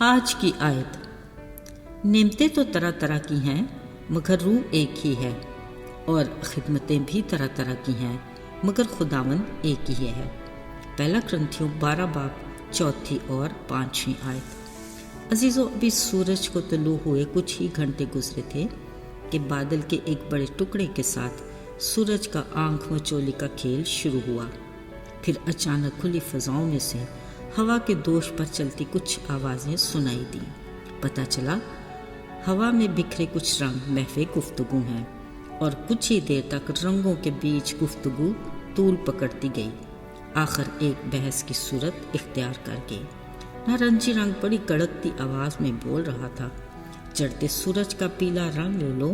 آج کی آیت۔ نعمتیں تو طرح طرح کی ہیں مگر روح ایک ہی ہے، اور خدمتیں بھی طرح طرح کی ہیں مگر خداوند ایک ہی ہے۔ پہلا کرنتھیوں 12 باب 4 اور 5 آیت۔ عزیزو، ابھی سورج کو طلوع ہوئے کچھ ہی گھنٹے گزرے تھے کہ بادل کے ایک بڑے ٹکڑے کے ساتھ سورج کا آنکھ مچولی کا کھیل شروع ہوا۔ پھر اچانک کھلی فضاؤں میں سے ہوا کے دوش پر چلتی کچھ آوازیں سنائی دیں۔ پتہ چلا ہوا میں بکھرے کچھ رنگ محو گفتگو ہیں، اور کچھ ہی دیر تک رنگوں کے بیچ گفتگو طول پکڑتی گئی، آخر ایک بحث کی صورت اختیار کر گئی۔ نارنجی رنگ بڑی کڑکتی آواز میں بول رہا تھا، چڑھتے سورج کا پیلا رنگ لے لو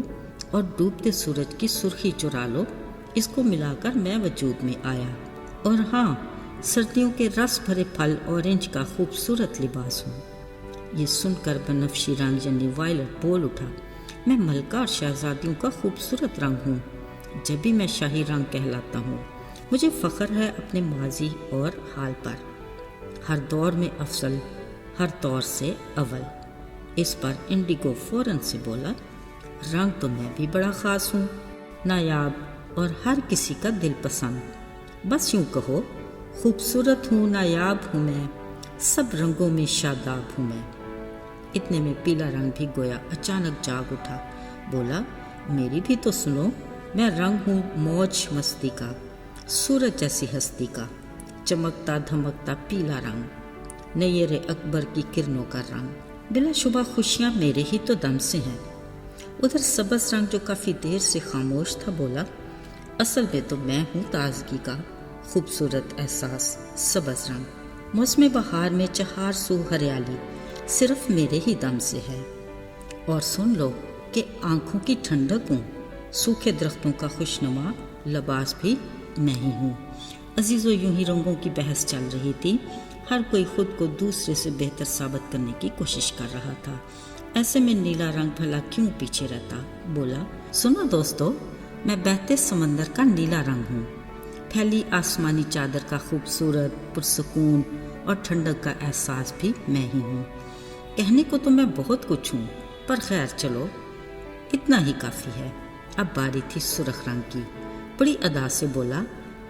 اور ڈوبتے سورج کی سرخی چرا لو، اس کو ملا کر میں وجود میں آیا، اور ہاں، سردیوں کے رس بھرے پھل اورنج کا خوبصورت لباس ہوں۔ یہ سن کر بنفشی رنگ یعنی وائلٹ بول اٹھا، میں ملکہ اور شہزادیوں کا خوبصورت رنگ ہوں، جب بھی میں شاہی رنگ کہلاتا ہوں۔ مجھے فخر ہے اپنے ماضی اور حال پر، ہر دور میں افضل، ہر طور سے اول۔ اس پر انڈیگو فوراً سے بولا، رنگ تو میں بھی بڑا خاص ہوں، نایاب اور ہر کسی کا دل پسند، بس یوں کہو خوبصورت ہوں، نایاب ہوں، میں سب رنگوں میں شاداب ہوں میں۔ اتنے میں پیلا رنگ بھی گویا اچانک جاگ اٹھا، بولا، میری بھی تو سنو، میں رنگ ہوں موج مستی کا، سورج جیسی ہستی کا، چمکتا دھمکتا پیلا رنگ، نیر اکبر کی کرنوں کا رنگ، بلا شبہ خوشیاں میرے ہی تو دم سے ہیں۔ ادھر سبز رنگ جو کافی دیر سے خاموش تھا بولا، اصل میں تو میں ہوں تازگی کا خوبصورت احساس، سبز رنگ، موسم بہار میں چہار سو ہریالی صرف میرے ہی دم سے ہے۔ اور سن لو کہ آنکھوں کی ٹھنڈک ہوں، سوکھے درختوں کا خوشنما لباس بھی میں ہی ہوں۔ عزیزو، یوں ہی رنگوں کی بحث چل رہی تھی، ہر کوئی خود کو دوسرے سے بہتر ثابت کرنے کی کوشش کر رہا تھا۔ ایسے میں نیلا رنگ بھلا کیوں پیچھے رہتا؟ بولا، سنو دوستو، میں بہتے سمندر کا نیلا رنگ ہوں، پھیلی آسمانی چادر کا خوبصورت، پرسکون اور ٹھنڈک کا احساس بھی میں ہی ہوں۔ کہنے کو تو میں بہت کچھ ہوں، پر خیر چلو، اتنا ہی کافی ہے۔ اب باری تھی سرخ رنگ کی، بڑی ادا سے بولا،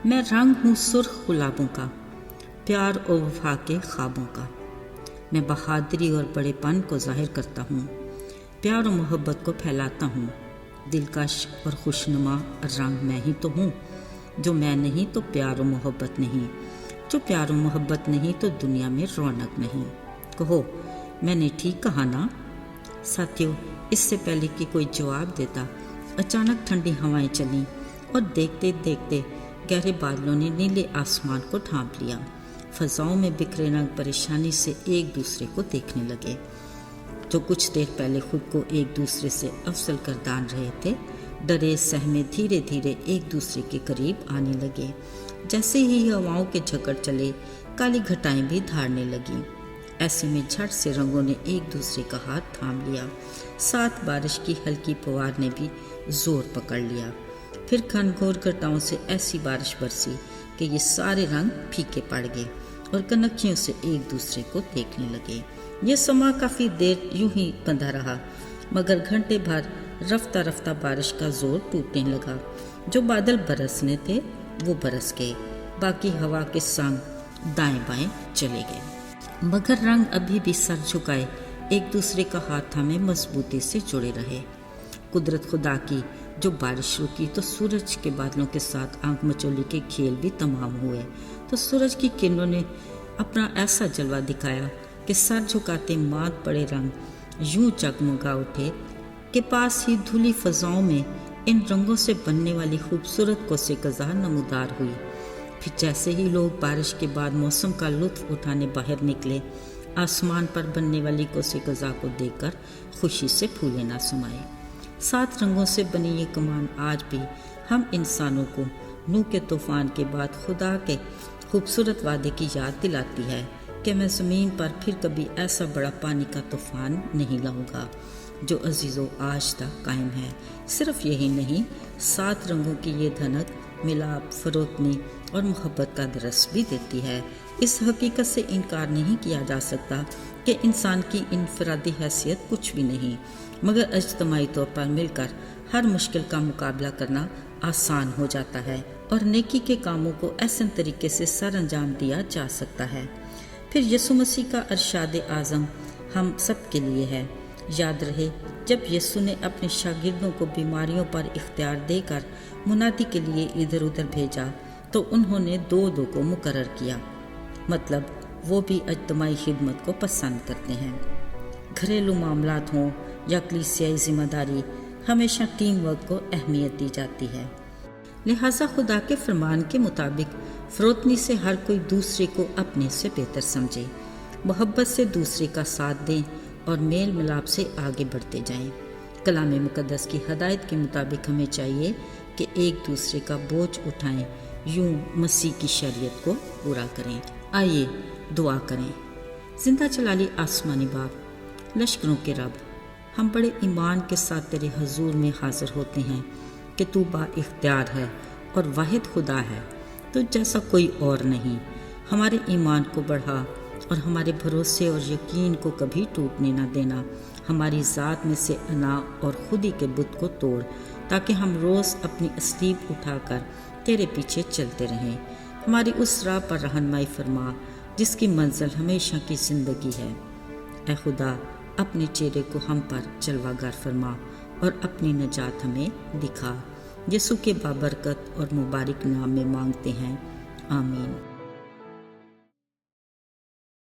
میں رنگ ہوں سرخ گلابوں کا، پیار و وفا کے خوابوں کا، میں بہادری اور بڑے پن کو ظاہر کرتا ہوں، پیار و محبت کو پھیلاتا ہوں، دلکش اور خوشنما رنگ میں ہی تو ہوں، جو میں نہیں تو پیار و محبت نہیں، جو پیار و محبت نہیں تو دنیا میں رونق نہیں۔ کہو، میں نے ٹھیک کہا نا؟ ساتھیو، اس سے پہلے کہ کوئی جواب دیتا، اچانک ٹھنڈی ہوائیں چلیں اور دیکھتے دیکھتے گہرے بادلوں نے نیلے آسمان کو ڈھانپ لیا۔ فضاؤں میں بکھرے رنگ پریشانی سے ایک دوسرے کو دیکھنے لگے، جو کچھ دیر پہلے خود کو ایک دوسرے سے افضل گردان رہے تھے، ڈرے سہمے دھیرے دھیرے ایک دوسرے کے قریب آنے لگے۔ جیسے ہی ہواؤں کے جھکڑ چلے، کالی گھٹائیں بھی دھاڑنے لگیں۔ ایسے میں جھٹ سے رنگوں نے ایک دوسرے کا ہاتھ تھام لیا، ساتھ بارش کی ہلکی پوار نے بھی زور پکڑ لیا۔ پھر گھن گھور گھٹاؤں سے ایسی بارش برسی کہ یہ سارے رنگ پھیکے پڑ گئے اور کنکھیوں سے ایک دوسرے کو دیکھنے لگے۔ یہ سما کافی دیر یوں ہی بندھا رہا، مگر گھنٹے بھر رفتہ رفتہ بارش کا زور ٹوٹنے لگا۔ جو بادل برسنے تھے وہ برس گئے، باقی ہوا کے سنگ دائیں بائیں چلے گئے، مگر رنگ ابھی بھی سر جھکائے ایک دوسرے کا ہاتھ تھامے مضبوطی سے جڑے رہے۔ قدرت خدا کی، جو بارش رکی تو سورج کے بادلوں کے ساتھ آنکھ مچولی کے کھیل بھی تمام ہوئے، تو سورج کی کرنوں نے اپنا ایسا جلوہ دکھایا کہ سر جھکاتے مات پڑے رنگ یوں جگمگا اٹھے کہ پاس ہی دھلی فضاؤں میں ان رنگوں سے بننے والی خوبصورت کوسے قزح نمودار ہوئی۔ پھر جیسے ہی لوگ بارش کے بعد موسم کا لطف اٹھانے باہر نکلے، آسمان پر بننے والی کوسے قزح کو دیکھ کر خوشی سے پھولے نہ سمائے۔ 7 رنگوں سے بنی یہ کمان آج بھی ہم انسانوں کو نوح کے طوفان کے بعد خدا کے خوبصورت وعدے کی یاد دلاتی ہے کہ میں زمین پر پھر کبھی ایسا بڑا پانی کا طوفان نہیں لاؤں گا، جو عزیزو آج تک قائم ہے۔ صرف یہی نہیں، 7 رنگوں کی یہ دھنک ملاپ، فروتنی اور محبت کا درس بھی دیتی ہے اس حقیقت سے انکار نہیں کیا جا سکتا کہ انسان کی انفرادی حیثیت کچھ بھی نہیں، مگر اجتماعی طور پر مل کر ہر مشکل کا مقابلہ کرنا آسان ہو جاتا ہے اور نیکی کے کاموں کو احسن طریقے سے سر انجام دیا جا سکتا ہے۔ پھر یسوع مسیح کا ارشاد اعظم ہم سب کے لیے ہے۔ یاد رہے، جب یسوع نے اپنے شاگردوں کو بیماریوں پر اختیار دے کر منادی کے لیے ادھر ادھر بھیجا تو انہوں نے 2 کو مقرر کیا، مطلب وہ بھی اجتماعی خدمت کو پسند کرتے ہیں۔ گھریلو معاملات ہوں یا کلیسیائی ذمہ داری، ہمیشہ ٹیم ورک کو اہمیت دی جاتی ہے۔ لہٰذا خدا کے فرمان کے مطابق فروتنی سے ہر کوئی دوسرے کو اپنے سے بہتر سمجھے، محبت سے دوسرے کا ساتھ دیں اور میل ملاپ سے آگے بڑھتے جائیں۔ کلام مقدس کی ہدایت کے مطابق ہمیں چاہیے کہ ایک دوسرے کا بوجھ اٹھائیں، یوں مسیح کی شریعت کو پورا کریں۔ آئیے دعا کریں۔ زندہ جلالی آسمانی باپ، لشکروں کے رب، ہم بڑے ایمان کے ساتھ تیرے حضور میں حاضر ہوتے ہیں کہ تو با اختیار ہے اور واحد خدا ہے، تو جیسا کوئی اور نہیں۔ ہمارے ایمان کو بڑھا اور ہمارے بھروسے اور یقین کو کبھی ٹوٹنے نہ دینا۔ ہماری ذات میں سے انا اور خودی کے بت کو توڑ، تاکہ ہم روز اپنی اسلیب اٹھا کر تیرے پیچھے چلتے رہیں۔ ہماری اس راہ پر رہنمائی فرما جس کی منزل ہمیشہ کی زندگی ہے۔ اے خدا، اپنے چہرے کو ہم پر جلوہ گر فرما اور اپنی نجات ہمیں دکھا۔ یسوع کے بابرکت اور مبارک نام میں مانگتے ہیں، آمین۔